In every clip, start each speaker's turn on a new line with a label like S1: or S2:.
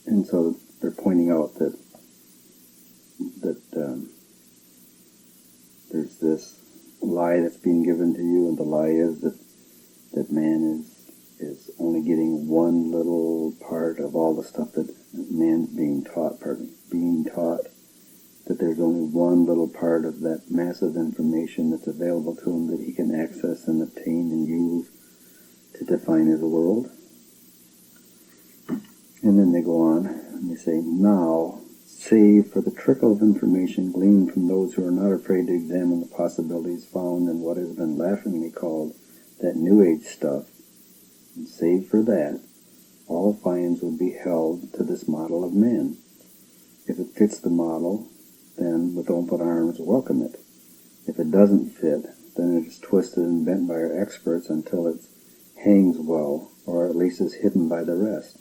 S1: And so they're pointing out that there's this lie that's being given to you, and the lie is that man is only getting one little part of all the stuff that man's being taught, that there's only one little part of that massive information that's available to him that he can access and obtain and use to define his world. And then they go on and they say, now, save for the trickle of information gleaned from those who are not afraid to examine the possibilities found in what has been laughingly called that New Age stuff, and save for that, all finds would be held to this model of man. If it fits the model, then with open arms welcome it. If it doesn't fit, then it is twisted and bent by our experts until it hangs well, or at least is hidden by the rest.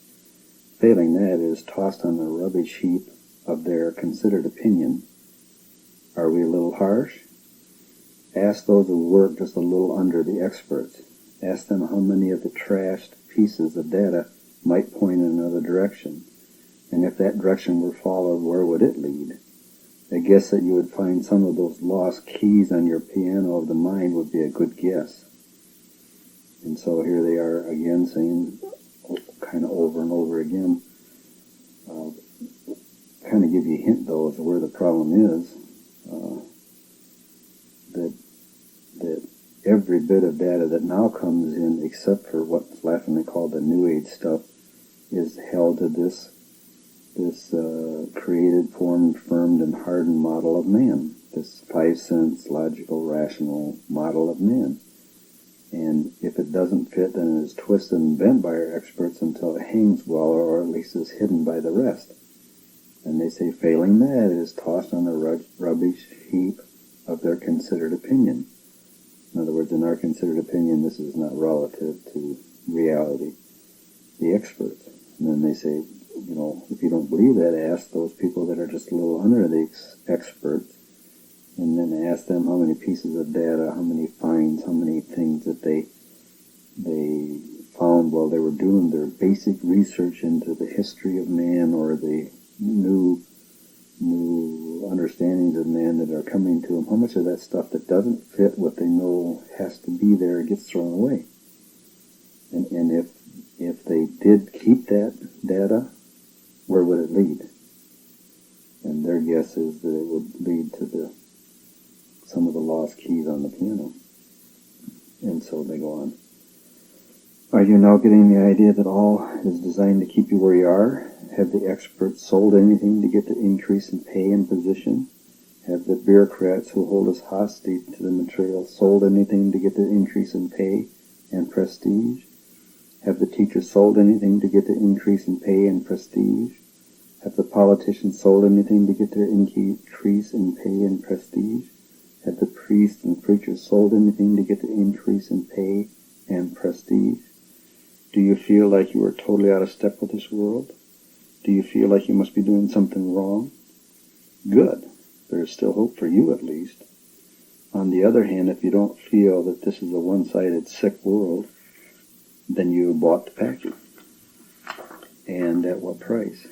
S1: Failing that, it is tossed on the rubbish heap of their considered opinion. Are we a little harsh? Ask those who work just a little under the experts. Ask them how many of the trashed pieces of data might point in another direction, and if that direction were followed, where would it lead? A guess that you would find some of those lost keys on your piano of the mind would be a good guess. And so here they are again saying, kind of over and over again, kind of give you a hint though as to where the problem is, that every bit of data that now comes in, except for what's laughingly called the New Age stuff, is held to this created, formed, firmed, and hardened model of man, this 5 sense, logical, rational model of man. And if it doesn't fit, then it is twisted and bent by our experts until it hangs well, or at least is hidden by the rest. And they say, failing that, it is tossed on the rubbish heap of their considered opinion. In other words, in our considered opinion, this is not relative to reality, the experts. And then they say, if you don't believe that, ask those people that are just a little under the experts, and then ask them how many pieces of data, how many finds, how many things that they found while they were doing their basic research into the history of man, or the new understandings of man that are coming to them. How much of that stuff that doesn't fit what they know has to be there gets thrown away? And if they did keep that data, where would it lead? And their guess is that it would lead to some of the lost keys on the piano. And so they go on. Are you now getting the idea that all is designed to keep you where you are? Have the experts sold anything to get the increase in pay and position? Have the bureaucrats who hold us hostage to the material sold anything to get the increase in pay and prestige? Have the teachers sold anything to get the increase in pay and prestige? Have the politicians sold anything to get their increase in pay and prestige? Have the priests and preachers sold anything to get the increase in pay and prestige? Do you feel like you are totally out of step with this world? Do you feel like you must be doing something wrong? Good. There is still hope for you, at least. On the other hand, if you don't feel that this is a one-sided, sick world, then you bought the package. And at what price?